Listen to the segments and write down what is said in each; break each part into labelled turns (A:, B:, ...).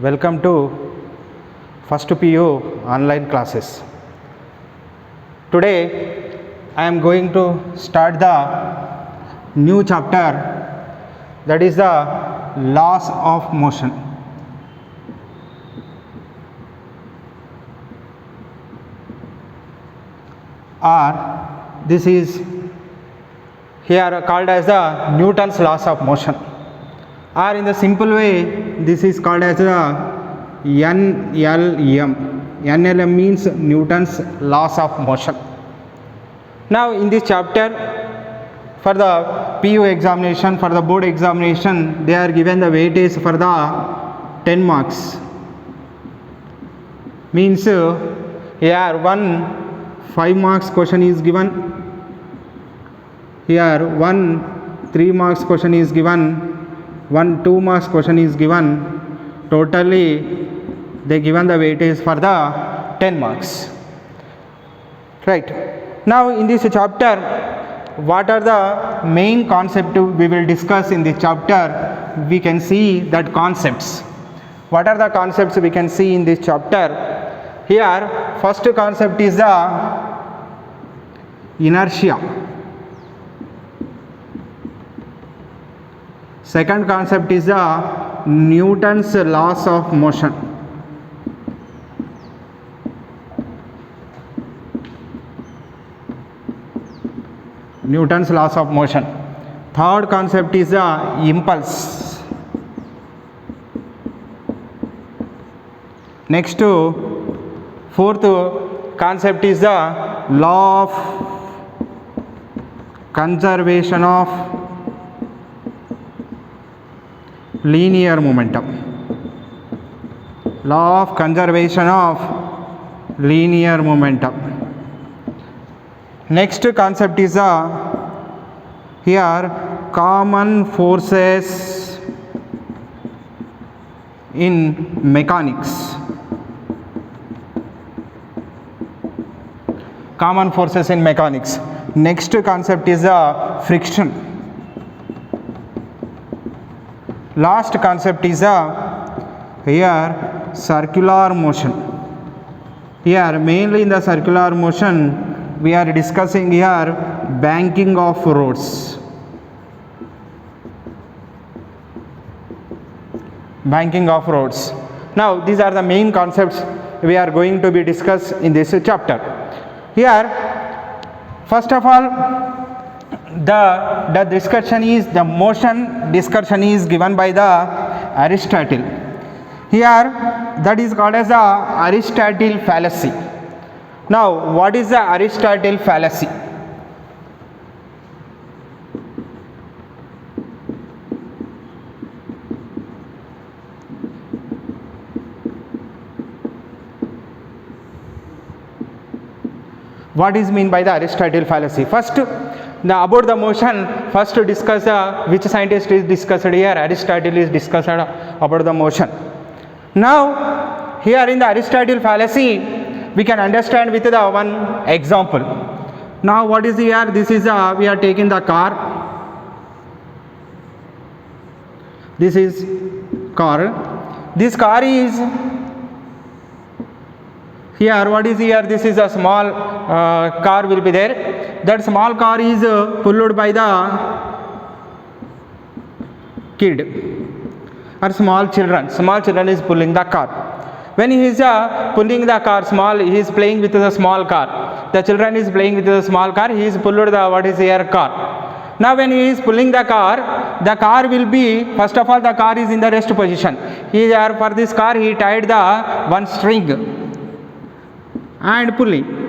A: Welcome to first PU online classes. Today I am going to start the new chapter, that is the laws of motion. Or this is here called as the Newton's laws of motion, or in the simple way this is called as the NLM. NLM means Newton's laws of motion. Now in this chapter, for the PU examination, for the board examination, they are given the weightage for the 10 marks. Means here 5 marks question is given, here 3 marks question is given, 2 marks question is given. Totally they given the weightage for the 10 marks. Right. Now in this chapter, what are the main concepts we will discuss in this chapter? We can see that concepts. What are the concepts we can see in this chapter? Here first concept is the inertia. Second concept is the Newton's laws of motion. Newton's laws of motion. Third concept is the impulse. Next, fourth concept is the law of conservation of linear momentum. Law of conservation of linear momentum. Next concept is here common forces in mechanics. Common forces in mechanics. Next concept is friction. Last concept is here circular motion. Here mainly in the circular motion we are discussing here banking of roads. Banking of roads. Now these are the main concepts we are going to be discussed in this chapter. Here first of all the discussion is the motion discussion is given by the Aristotle. Here that is called as the Aristotle fallacy. Now what is the Aristotle fallacy? What is mean by the Aristotle fallacy? First about the motion, first to discuss which scientist is discussed here. Aristotle is discussed about the motion. Now here in the Aristotle fallacy we can understand with the one example. Now what is here? This is we are taking the car. This is car. This car is here. What is here? This is a small car will be there. That small car is pulled by the kid or small children. Small children is pulling the car. When he is pulling the car small, he is playing with the small car. The children is playing with the small car. He is pulled the what is here car. Now when he is pulling the car will be, first of all the car is in the rest position. Here for this car he tied the one string and pulling.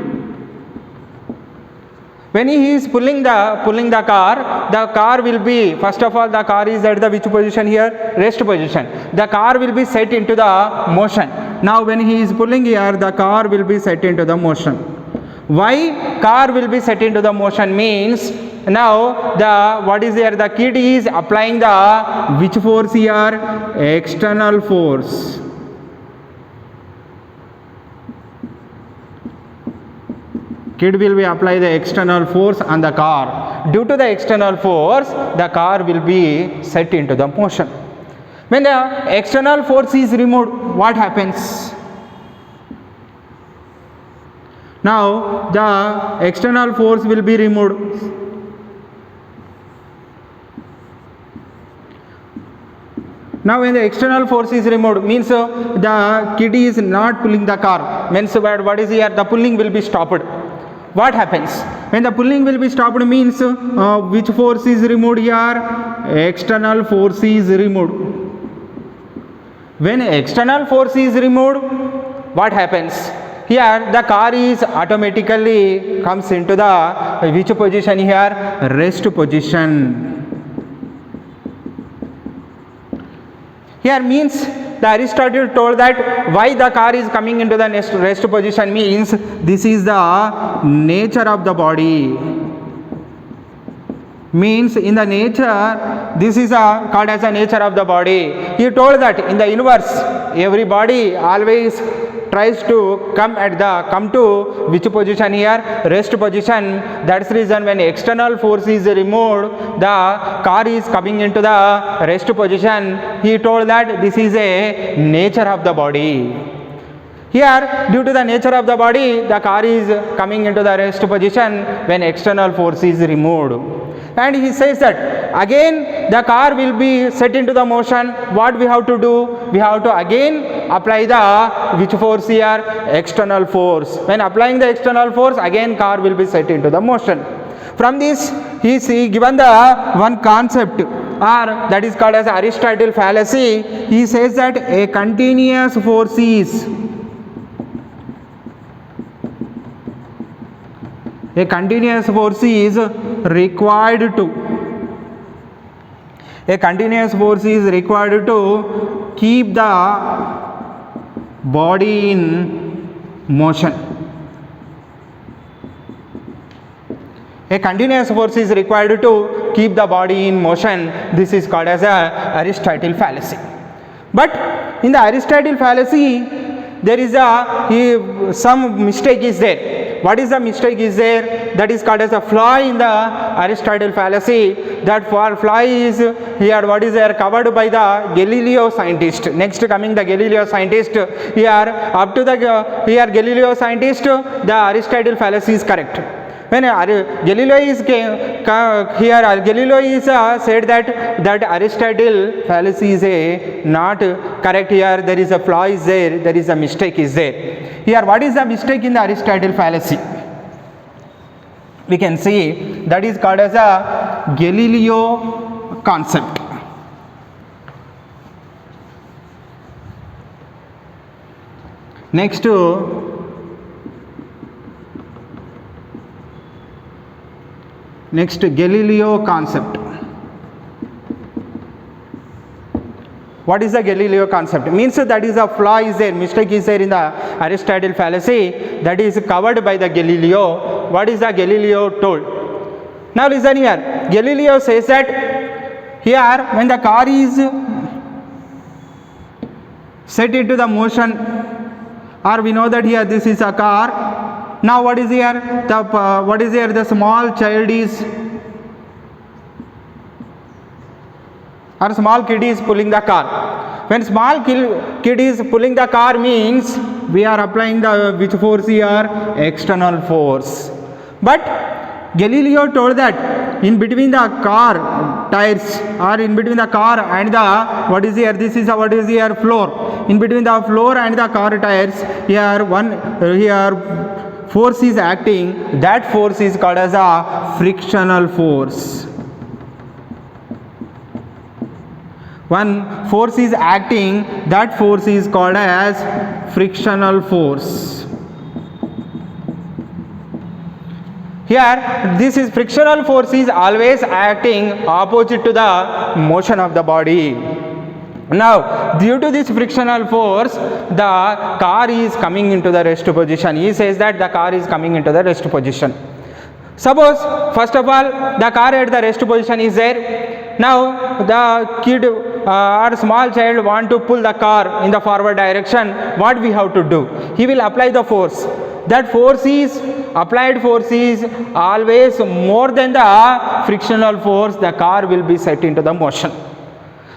A: When he is pulling the car will be, first of all the car is at the which position here? Rest position. The car will be set into the motion. Now when he is pulling here, the car will be set into the motion. Why car will be set into the motion means, now the what is there? The kid is applying the which force here? External force. Kid will be apply the external force on the car. Due to the external force, the car will be set into the motion. When the external force is removed, what happens? Now the external force will be removed. Now when the external force is removed, means the kid is not pulling the car, means what is here, the pulling will be stopped. What happens? When the pulling will be stopped means which force is removed here? External force is removed. When external force is removed, what happens? Here the car is automatically comes into the which position here? Rest position. Here means the Aristotle told that why the car is coming into the rest position means this is the nature of the body. Means in the nature, this is called as the nature of the body. He told that in the universe, every body always tries to come to which position here? Rest position. That's the reason when external force is removed, the car is coming into the rest position. He told that this is a nature of the body. Here, due to the nature of the body, the car is coming into the rest position when external force is removed. And he says that again the car will be set into the motion. What we have to do? We have to again apply the which force here? External force. When applying the external force, again car will be set into the motion. From this, he is given the one concept, or that is called as Aristotle fallacy. He says that a continuous force is required to keep the body in motion. A continuous force is required to keep the body in motion. This is called as a Aristotle fallacy. But in the Aristotle fallacy, there is some mistake is there. What is the mistake is there? That is called as a flaw in the Aristotle fallacy. That flaw is here, what is there? Covered by the Galileo scientist. Next coming the Galileo scientist. Here up to the Galileo scientist, the Aristotle fallacy is correct. When Galileo is said that Aristotle fallacy is not correct. Here there is a flaw is there, there is a mistake is there. Here what is the mistake in the Aristotle fallacy? We can see that is called as a Galileo concept. Next Galileo concept. What is the Galileo concept? It means that is a flaw is there, mistake is there in the Aristotle fallacy, that is covered by the Galileo. What is the Galileo told? Now listen here. Galileo says that here when the car is set into the motion, or we know that here this is a car. Now what is here? The small child is, or small kid is pulling the car. When small kid is pulling the car means we are applying the which force here? External force. But Galileo told that in between the car tires, or in between the car and the what is here? This is what is here? Floor. In between the floor and the car tires, here force is acting. That force is called as a frictional force. One force is acting, that force is called as frictional force. Here this is frictional force is always acting opposite to the motion of the body. Now due to this frictional force, the car is coming into the rest position. He says that the car is coming into the rest position. Suppose first of all the car at the rest position is there. Now the kid or small child want to pull the car in the forward direction. What we have to do? He will apply the force. That applied force is always more than the frictional force. The car will be set into the motion.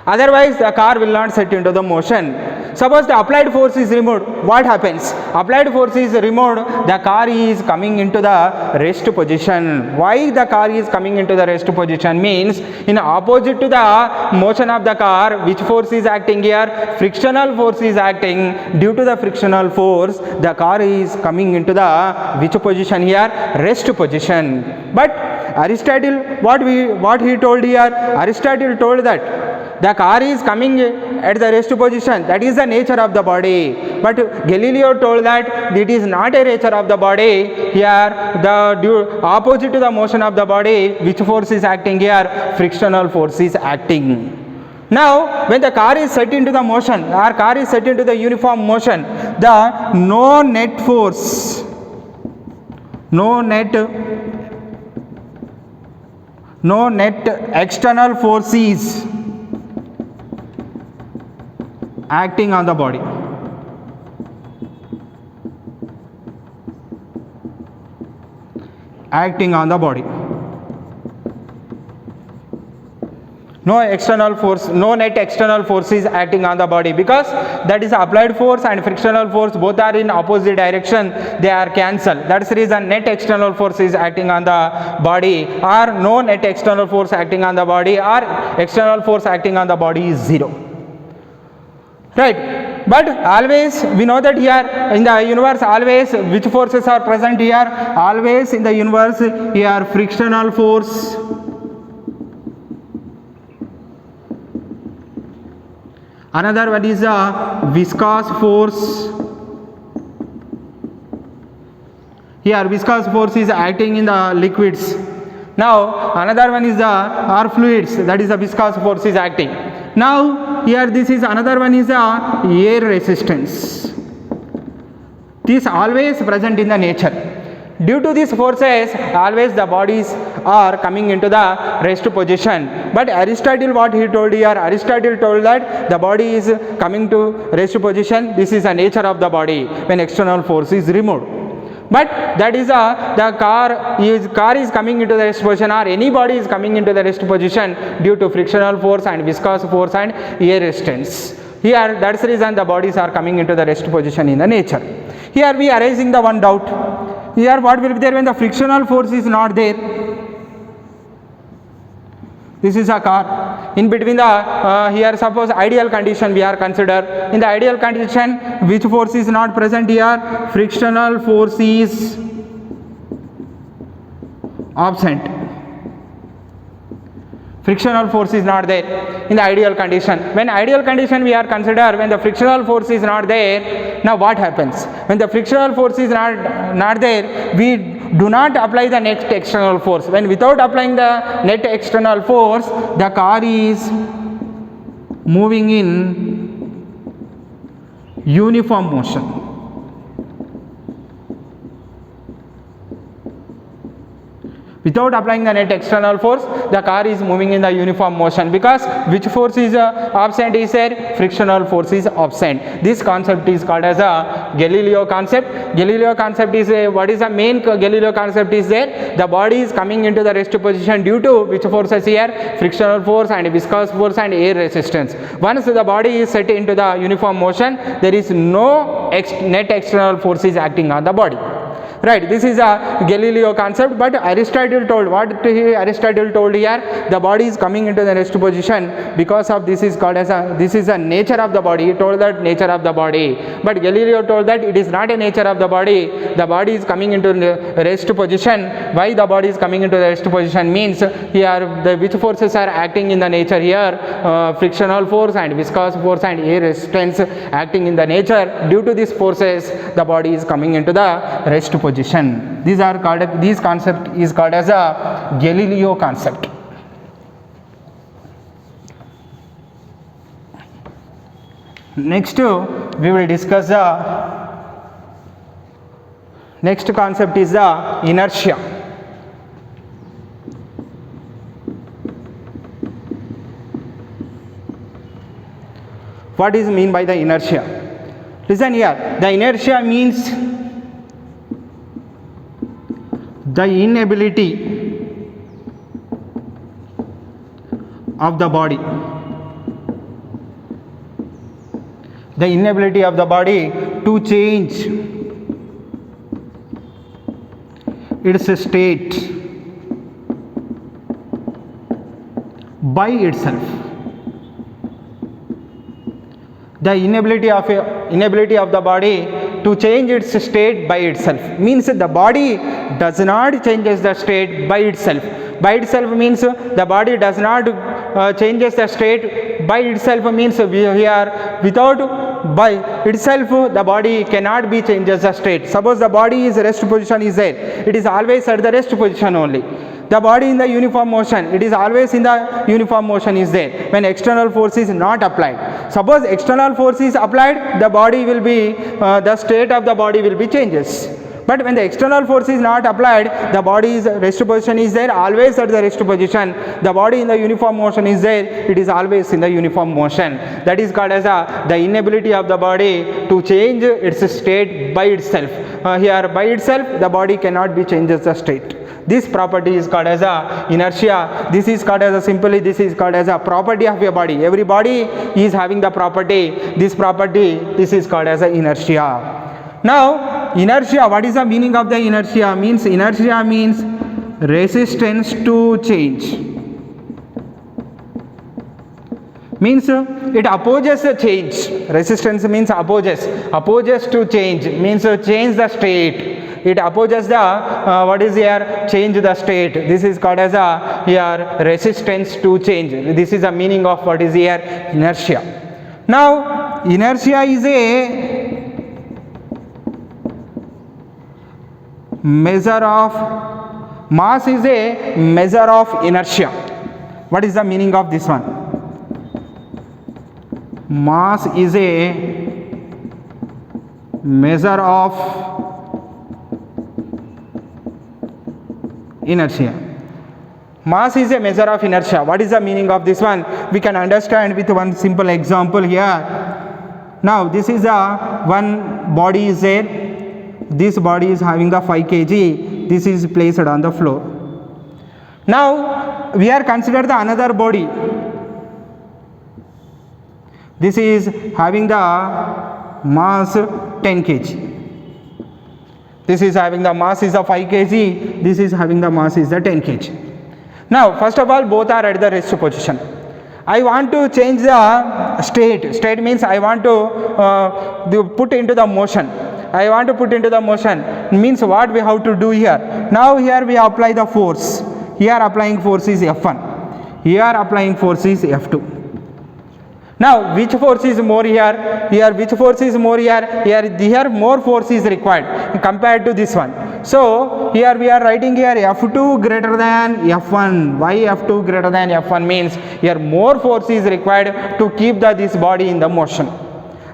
A: Otherwise the car will not set into the motion. Suppose the applied force is removed, what happens? Applied force is removed, the car is coming into the rest position. Why the car is coming into the rest position means, in opposite to the motion of the car, which force is acting here? Frictional force is acting. Due to the frictional force, the car is coming into the which position here? Rest position. But Aristotle, what he told here? Aristotle told that the car is coming at the rest position, that is the nature of the body. But Galileo told that it is not a nature of the body. Here the opposite to the motion of the body, which force is acting here? Frictional force is acting. Now when the car is set into the motion, or car is set into the uniform motion, the no net force, no net external force is acting on the body. Acting on the body. No external force, no net external force is acting on the body, because that is applied force and frictional force, both are in opposite direction, they are cancelled. That's the reason net external force is acting on the body, or no net external force acting on the body, or external force acting on the body is zero. Right, but always we know that here in the universe, always which forces are present here? Always in the universe here frictional force, another one is the viscous force. Here viscous force is acting in the liquids. Now another one is the fluids, that is the viscous force is acting. Now here this is another one is the air resistance. This always present in the nature. Due to these forces, always the bodies are coming into the rest position. But Aristotle, what he told here? Aristotle told that the body is coming to rest position. This is the nature of the body when external force is removed. But that is the car is coming into the rest position, or any body is coming into the rest position due to frictional force and viscous force and air resistance. Here that's the reason the bodies are coming into the rest position in the nature. Here we are raising the one doubt. Here what will be there when the frictional force is not there? This is a car. In between the here suppose ideal condition we are consider. In the ideal condition, which force is not present here? Frictional force is absent. Frictional force is not there in the ideal condition. When ideal condition we are consider, when the frictional force is not there, now what happens? When the frictional force is not there, we do not apply the net external force. When without applying the net external force, the car is moving in uniform motion. Without applying the net external force, the car is moving in the uniform motion, because which force is absent is there? Frictional force is absent. This concept is called as a Galileo concept. Galileo concept is what is the main Galileo concept is there? The body is coming into the rest position due to which forces here? Frictional force and viscous force and air resistance. Once the body is set into the uniform motion, there is no net external force is acting on the body. Right, this is a Galileo concept, but Aristotle told, Aristotle told here, the body is coming into the rest position because of this is called as this is a nature of the body. He told that nature of the body, but Galileo told that it is not a nature of the body is coming into the rest position. Why the body is coming into the rest position means here the which forces are acting in the nature here? Frictional force and viscous force and air resistance acting in the nature. Due to these forces, the body is coming into the rest position. These are called, this concept is called as a Galileo concept. Next we will discuss the next concept is the inertia. What is mean by the inertia? Listen here, the inertia means the inability of the body the inability of the body to change its state by itself. The inability of the body to change its state by itself means the body does not changes the state by itself. By itself means the body does not changes the state by itself, means we are without by itself the body cannot be changes the state. Suppose the body is rest position is there, it is always at the rest position only. The body in the uniform motion, it is always in the uniform motion is there when external force is not applied. Suppose external force is applied, the body will be the state of the body will be changes. But when the external force is not applied, the body's rest position is there, always at the rest position. The body in the uniform motion is there, it is always in the uniform motion. That is called as the inability of the body to change its state by itself. Here by itself the body cannot be changes the state. This property is called as a inertia. This is called as a simply this is called as a property of your body. Every body is having the property. This property, this is called as a inertia. Now inertia, what is the meaning of the inertia? Means inertia means resistance to change. Means it opposes the change. Resistance means opposes to change, means change the state. It opposes the what is here, change the state. This is called as a here resistance to change. This is the meaning of what is here inertia. Now inertia is a measure of mass, is a measure of inertia. What is the meaning of this one? Mass is a measure of inertia. Mass is a measure of inertia. What is the meaning of this one? We can understand with one simple example here. Now this is a one body is there. This body is having the 5 kg. This is placed on the floor. Now we are consider the another body. This is having the mass 10 kg. This is having the mass is a 5 kg. This is having the mass is the 10 kg. Now first of all both are at the rest position. I want to change the state. State means I want to put into the motion. I want to put into the motion means what we have to do here. Now here we apply the force. Here applying force is F1. Here applying force is F2. Now which force is more here? Here which force is more here? Here more force is required compared to this one. So here we are writing here F2 greater than F1. Why F2 greater than F1 means here more force is required to keep this body in the motion.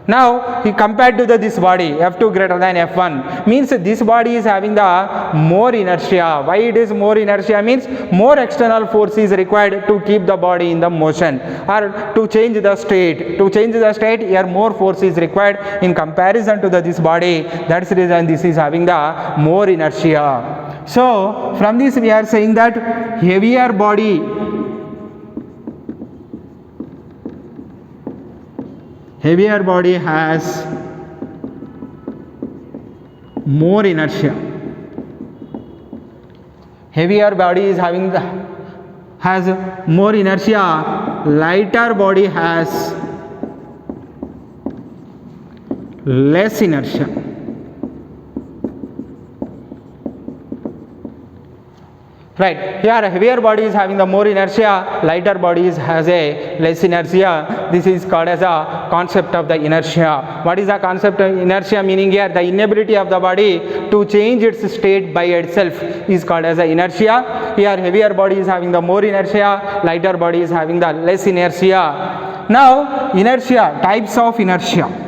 A: Now he compared to this body F2 greater than F1 means this body is having the more inertia. Why it is more inertia means more external force is required to keep the body in the motion or to change the state. To change the state here more force is required in comparison to this body. That's the reason this is having the more inertia. So from this we are saying that heavier body has more inertia. Heavier body is having has more inertia. Lighter body has less inertia. Right, here heavier body is having the more inertia, lighter bodies has a less inertia. This is called as a concept of the inertia. What is the concept of inertia meaning here? The inability of the body to change its state by itself is called as the inertia. Here heavier body is having the more inertia, lighter body is having the less inertia. Now inertia, types of inertia.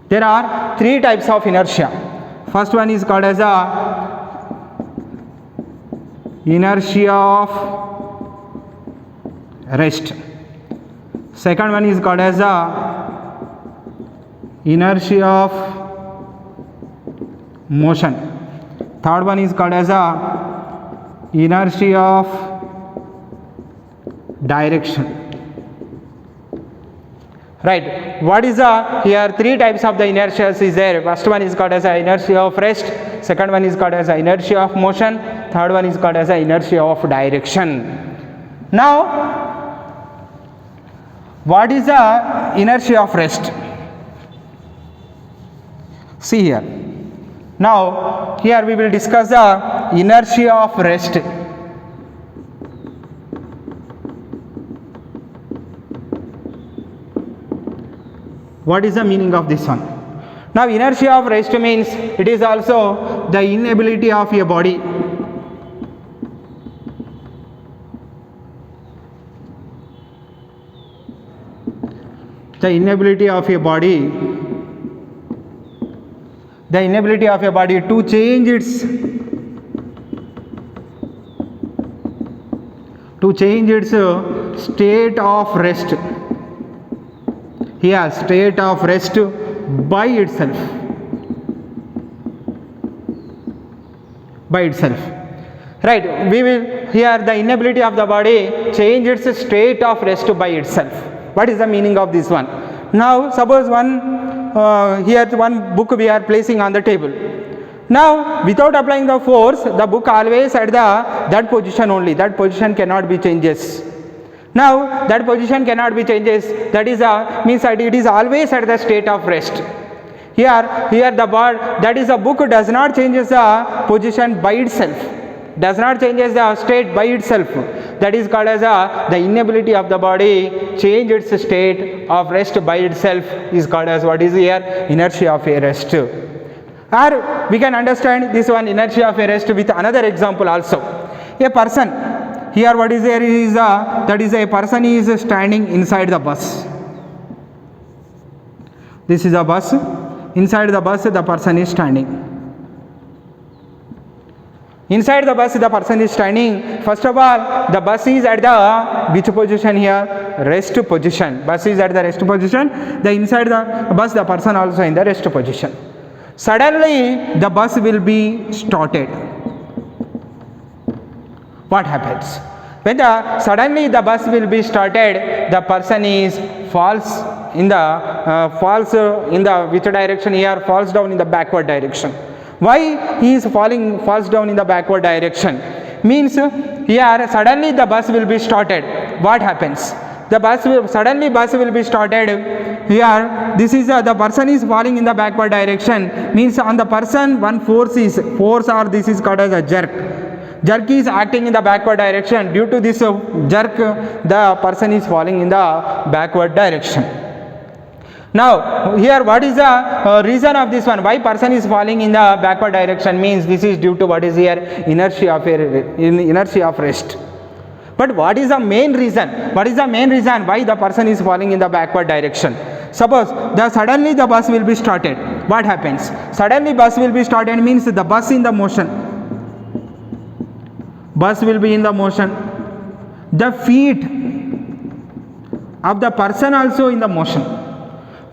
A: There are 3 types of inertia. First one is called as a inertia of rest. Second one is called as a inertia of motion. Third one is called as a inertia of direction. Right. What is the, here three types of the inertia is there. First one is called as the inertia of rest, second one is called as the inertia of motion, third one is called as the inertia of direction. Now, what is the inertia of rest? See here. Now, here we will discuss the inertia of rest. What is the meaning of this one? Now, inertia of rest means it is also the inability of a body to change its state of rest. Here, state of rest by itself. Right, we will, here the inability of the body change its state of rest by itself. What is the meaning of this one? Now, suppose here one book we are placing on the table. Now, without applying the force, the book always at that position only. That position cannot be changes. Now, that position cannot be changes. That is means that it is always at the state of rest. Here the bar, that is, the book does not changes the position by itself. Does not changes the state by itself. That is called as the inability of the body change its state of rest by itself is called as what is here? Inertia of a rest. Or we can understand this one inertia of a rest with another example also. A person. Here what is there is that is a person is standing inside the bus. This is a bus. Inside the bus the person is standing. Inside the bus the person is standing. First of all, the bus is at the which position here? Rest position. Bus is at the rest position. The inside the bus the person also in the rest position. Suddenly the bus will be started. What happens? When suddenly the bus will be started, the person is falls in the which direction here? Falls down in the backward direction. Why he is falls down in the backward direction? Means here suddenly the bus will be started. What happens? Suddenly bus will be started. Here this is the person is falling in the backward direction. Means on the person one force or this is called as a jerk. Jerk is acting in the backward direction. Due to this jerk, the person is falling in the backward direction. Now, here what is the reason of this one? Why person is falling in the backward direction? Means this is due to what is here? Inertia of rest. But what is the main reason? What is the main reason why the person is falling in the backward direction? Suppose suddenly the bus will be started. What happens? Suddenly bus will be started means the bus in the motion. Bus will be in the motion. The feet of the person also in the motion.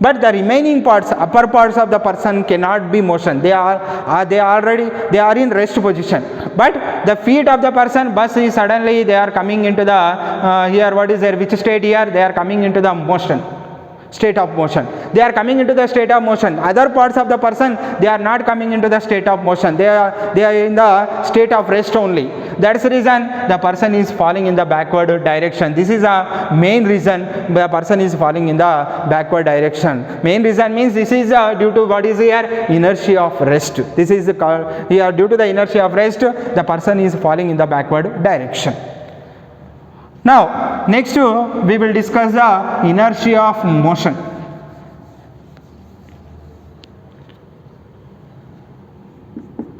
A: But the remaining parts, upper parts of the person cannot be motion. They are in rest position. But the feet of the person, bus is suddenly they are coming into the here what is there? Which state here? They are coming into the motion. State of motion. They are coming into the state of motion. Other parts of the person they are not coming into the state of motion. They are in the state of rest only. That's the reason the person is falling in the backward direction. This is a main reason the person is falling in the backward direction. Main reason means this is due to what is here? Inertia of rest. This is here due to the inertia of rest the person is falling in the backward direction. Now, next we will discuss the inertia of motion.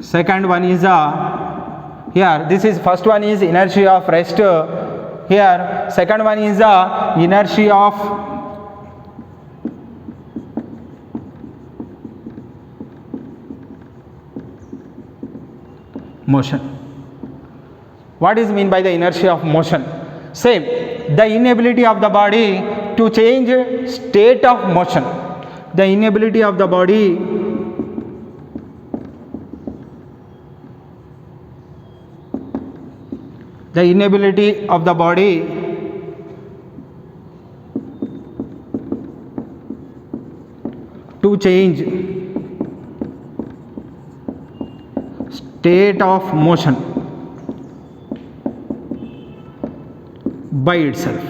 A: Second one is here. This is first one is inertia of rest. Here, second one is the inertia of motion. What is mean by the inertia of motion? Same, the inability of the body to change state of motion. The inability of the body to change state of motion by itself.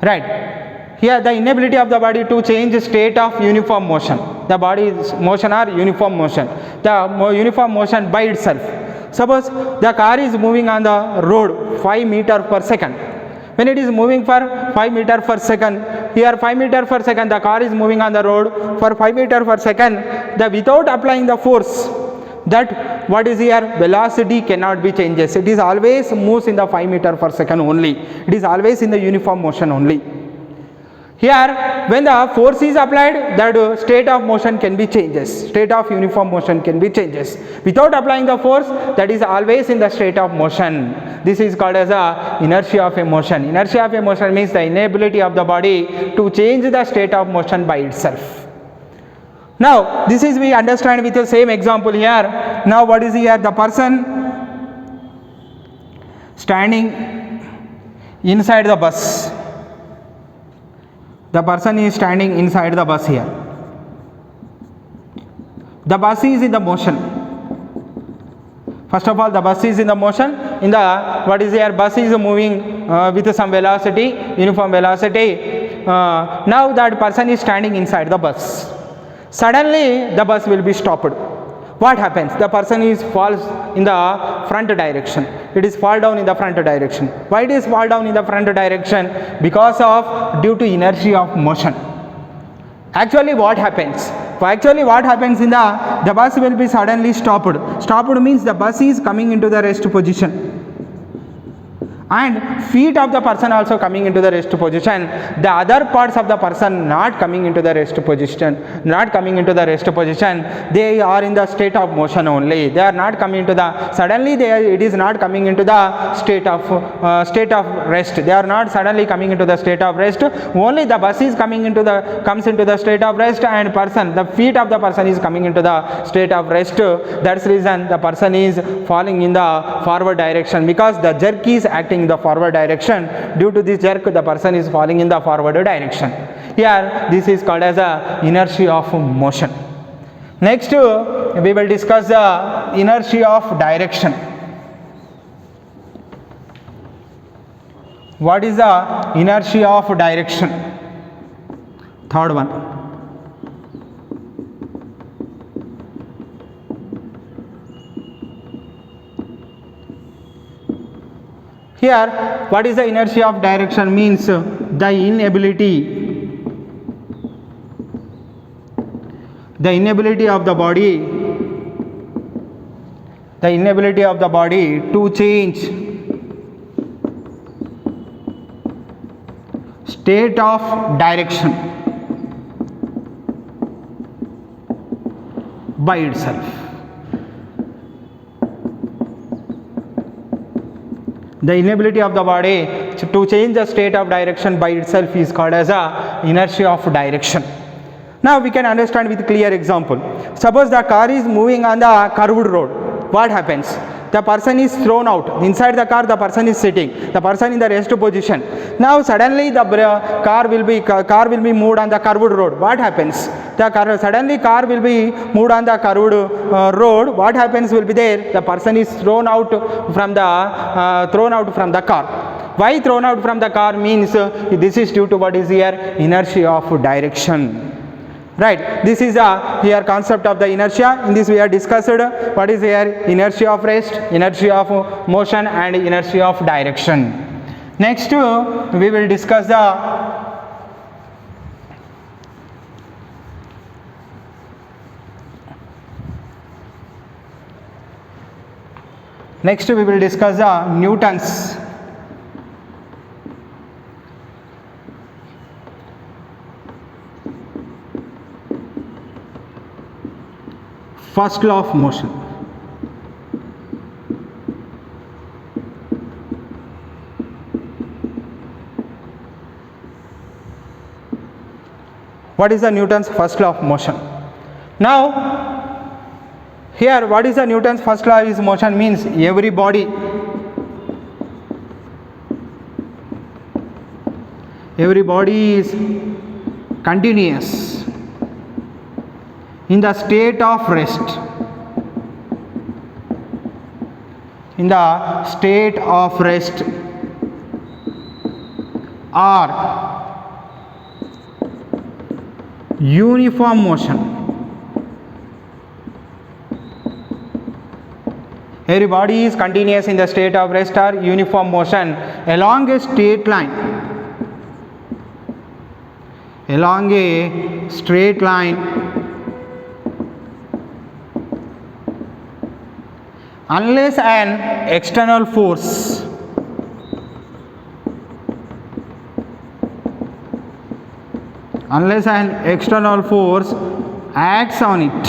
A: Right. Here the inability of the body to change state of uniform motion. The body's motion are uniform motion. The uniform motion by itself. Suppose the car is moving on the road 5 meters per second. When it is moving for 5 meters per second, here 5 meters per second the car is moving on the road for 5 meters per second, without applying the force, that what is here, velocity cannot be changes. It is always moves in the 5 meters per second only. It is always in the uniform motion only. Here when the force is applied, that state of motion can be changes. State of uniform motion can be changes. Without applying the force, that is always in the state of motion. This is called as a inertia of a motion. Inertia of a motion means the inability of the body to change the state of motion by itself. Now this is we understand with the same example here. Now what is here? The person standing inside the bus. The person is standing inside the bus here. The bus is in the motion. First of all, the bus is in the motion. In the what is here? Bus is moving with some velocity, uniform velocity. Now that person is standing inside the bus. Suddenly the bus will be stopped. What happens? The person is falls in the front direction. It is fall down in the front direction. Why it is fall down in the front direction? Because of due to inertia of motion. Actually what happens? What happens in the bus will be suddenly stopped. Stopped means the bus is coming into the rest position. And feet of the person also coming into the rest position. The other parts of the person not coming into the rest position. They are in the state of motion only. They are not coming into the suddenly. It is not coming into the state of rest. They are not suddenly coming into the state of rest. Only the bus is comes into the state of rest, and the feet of the person is coming into the state of rest. That's the reason the person is falling in the forward direction, because the jerk is acting in the forward direction. Due to this jerk, the person is falling in the forward direction. Here this is called as a inertia of motion. Next we will discuss the inertia of direction. What is the inertia of direction? Third one. Here, what is the inertia of direction? Means the inability of the body to change state of direction by itself. The inability of the body to change the state of direction by itself is called as a inertia of direction. Now we can understand with clear example. Suppose the car is moving on the curved road. What happens? The person is thrown out. Inside the car, the person is sitting. The person in the rest position. Now suddenly the car will be moved on the curved road. What happens? Suddenly car will be moved on the curved road. What happens will be there? The person is thrown out from the car. Why thrown out from the car? Means this is due to what is here? Inertia of direction. Right. This is here concept of the inertia. In this we have discussed what is here? Inertia of rest, inertia of motion, and inertia of direction. Next we will discuss the Newton's first law of motion. What is the Newton's first law of motion? Now here what is the Newton's first law of motion? Means every body is continuous in the state of rest, in the state of rest, or uniform motion. Every body is continuous in the state of rest or uniform motion along a straight line, along a straight line, unless an external force acts on it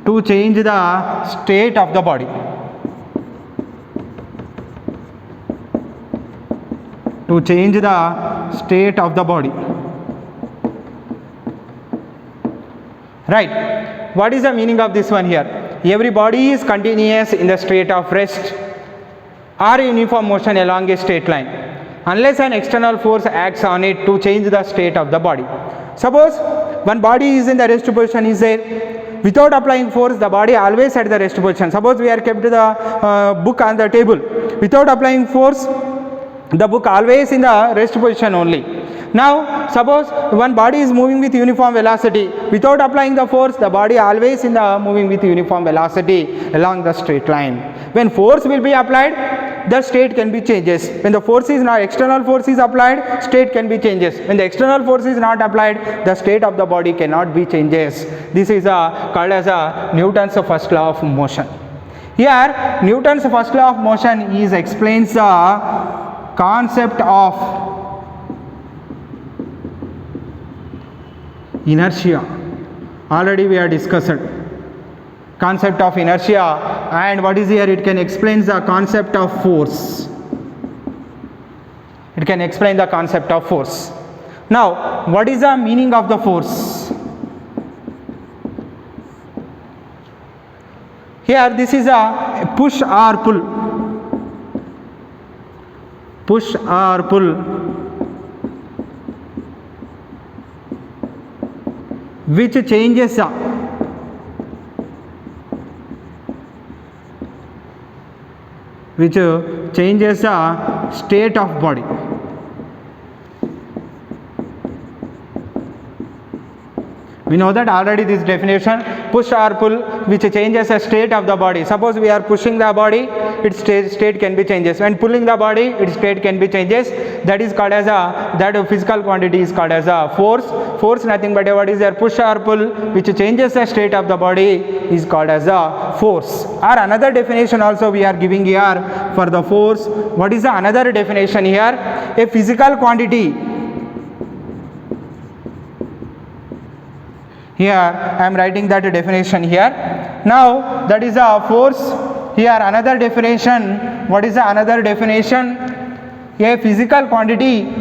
A: to change the state of the body, to change the state of the body. Right. What is the meaning of this one here? Every body is continuous in the state of rest or uniform motion along a straight line, unless an external force acts on it to change the state of the body. Suppose one body is in the rest position is there. Without applying force, the body always at the rest position. Suppose we are kept the book on the table. Without applying force, the book always in the rest position only. Now, suppose one body is moving with uniform velocity. Without applying the force, the body always in the moving with uniform velocity along the straight line. When force will be applied, the state can be changes. When the force is not, external force is applied, state can be changes. When the external force is not applied, the state of the body cannot be changes. This is called as Newton's first law of motion. Here, Newton's first law of motion explains the concept of inertia. Already we have discussed concept of inertia, and what is here? It can explain the concept of force. It can explain the concept of force. Now, what is the meaning of the force? Here, this is a push or pull. Push or pull, which changes the state of body. We know that already this definition, push or pull, which changes the state of the body. Suppose we are pushing the body, its state can be changes. When pulling the body, its state can be changes. That is called as that physical quantity is called as a force. Force nothing but what is there? Push or pull, which changes the state of the body, is called as a force. Or another definition also we are giving here for the force. What is the another definition here? A physical quantity. Here I am writing that definition here. Now that is a force. Here another definition. What is the another definition? A physical quantity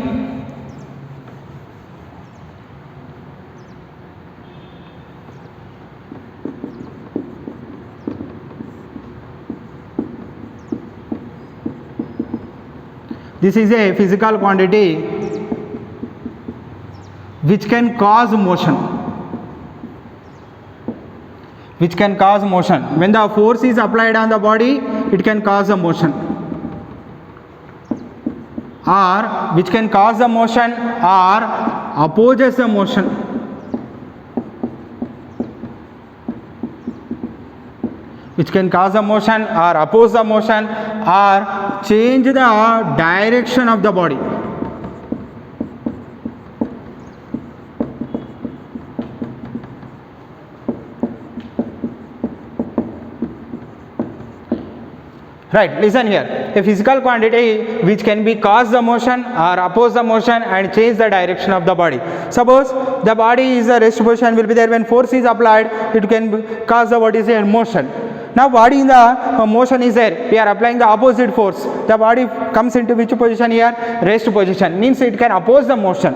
A: this is a physical quantity which can cause motion. Which can cause motion. When the force is applied on the body, it can cause a motion. Or which can cause the motion or opposes the motion. Which can cause the motion or oppose the motion or change the direction of the body. Right, listen here. A physical quantity which can be cause the motion or oppose the motion and change the direction of the body. Suppose the body is a rest position will be there. When force is applied, it can cause the what is a motion. Now body in the motion is there. We are applying the opposite force. The body comes into which position here? Rest position. Means it can oppose the motion.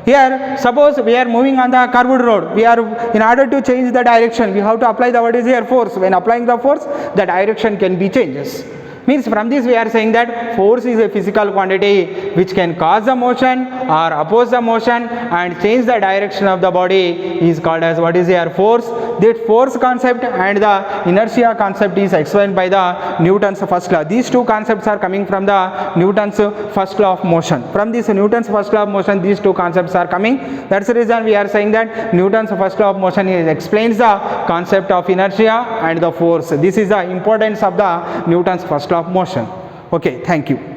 A: Here, suppose we are moving on the curved road. We are, in order to change the direction, we have to apply the what is here force. When applying the force, the direction can be changes. Means from this we are saying that force is a physical quantity which can cause the motion or oppose the motion and change the direction of the body is called as what is here force. That force concept and the inertia concept is explained by the Newton's first law. These two concepts are coming from the Newton's first law of motion. From this Newton's first law of motion, these two concepts are coming. That's the reason we are saying that Newton's first law of motion explains the concept of inertia and the force. This is the importance of the Newton's first law of motion. Okay, thank you.